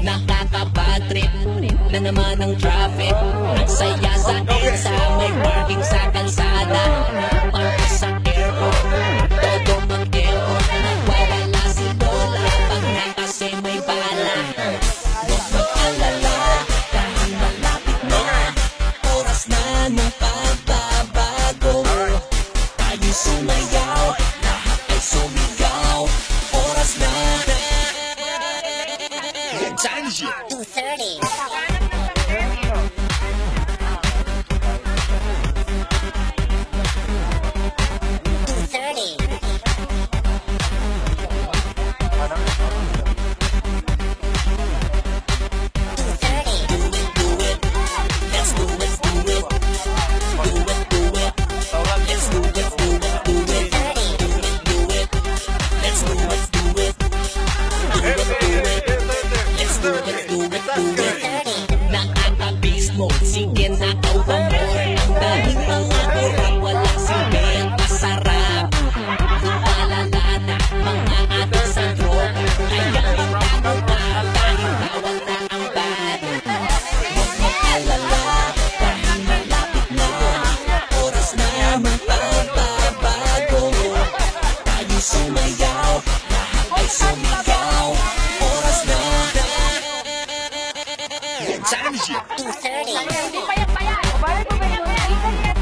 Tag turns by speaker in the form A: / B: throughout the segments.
A: Nakakabad trip na naman ang traffic. Ang saya sa EDSA, may parking sa kalsada. Para sa airport, todo mag-airport. Nagwawala si Lola pag na kasi may bala. Huwag mag-alala dahil malapit na. Oras na ng pagbabago. Tayo sumayaw, lahat ay sumigaw. Oras na. Time is 2:30. Nakakabismo, sige na kauban mo. Ang daming mga kurang walang silbi at masarap. Malala na mga ato sa droga. Kaya magtago ka kahit bawal na ang bad. Huwag mag-alala dahil malapit na. Oras na magbabago. Tayo sumayaw, lahat ay sumigaw. Oras na. Time is 2:30.
B: Hindi payat-payat. Balik mo payat-payat.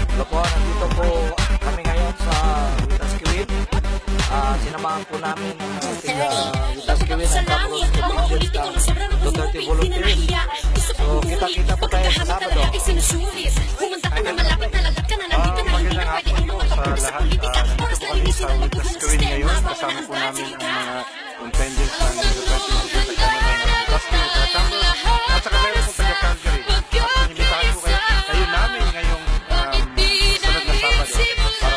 C: Hello po, nandito po kami ngayon sa Witas Kiwit. Sinamahan po namin ang ating Witas Kiwit at tapos Duterte Volunteers. So kita-kita po tayo sa Sabado. Magandang hapon po sa lahat. Nandito kami sa Witas Kiwit ngayon. Kasama po namin ang mga contingents ng Duterte Volunteers at saka meron po taga Calgary. At inimitahan po kayo namin ngayong sunod na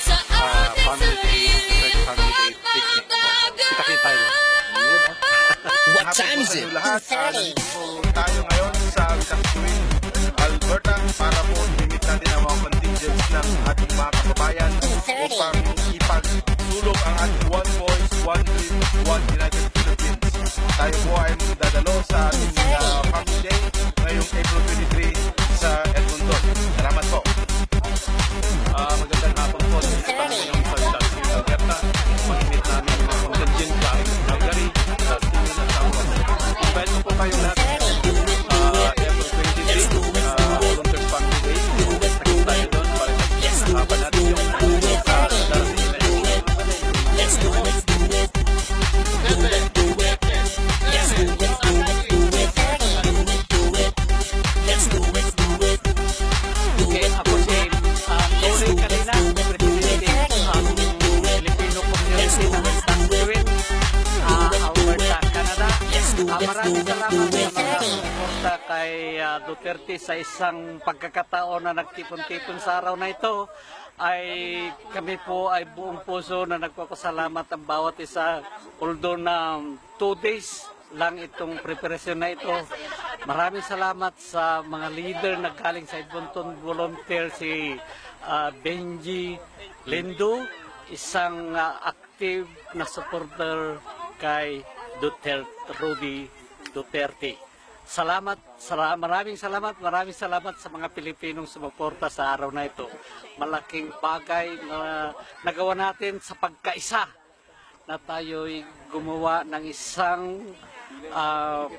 C: Sabado para sa ating family picnic. Kita-kita tayo.
A: What time is it?
C: Lahat, nandito po tayo ngayon sa Witas Kiwit, Alberta para po limit natin ang mga contingents ng ating mga kababayan upang ipagsulog ang ating One Voice, One Dream, One United Philippines. Tayo po ay dadalo sa ating Family Day ngayong April 23 sa Edmonton. Salamat po. Magandang hapon po sa ngayon sa Witas Kiwit, Alberta. Mag-imit namin ang mga contingent galing Calgary sa Steven at Southwest. Invite po tayong lahat. April 23, Volunteers Family Day. Nakita tayo doon para sa natin yung darating na yun.
A: Let's do it.
C: Okay, ako si Tony kanina, Presidente ng Filipino Community ng Witas Kiwit, Alberta, Canada. Maraming salamat sa mga suporta kay Duterte sa isang pagkakataon na nagtipon-tipon sa araw na ito. Ay kami po ay buong puso na nagpapasalamat ang bawat isa, although na 2 days lang itong preparasyon na ito. Maraming salamat sa mga leader na galing sa Edmonton Volunteer, si Benji Lindo, isang active na supporter kay Rudy Duterte. Maraming salamat sa mga Pilipinong sumuporta sa araw na ito. Malaking bagay na nagawa natin sa pagkaisa na tayo'y gumawa ng isang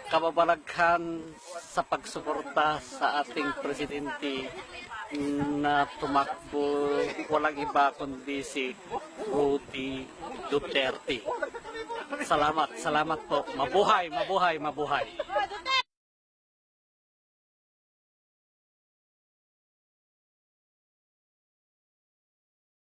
C: kababalaghan sa pagsuporta sa ating presidente na tumakbo, walang iba kundi si Rudy Duterte. Salamat po. Mabuhay.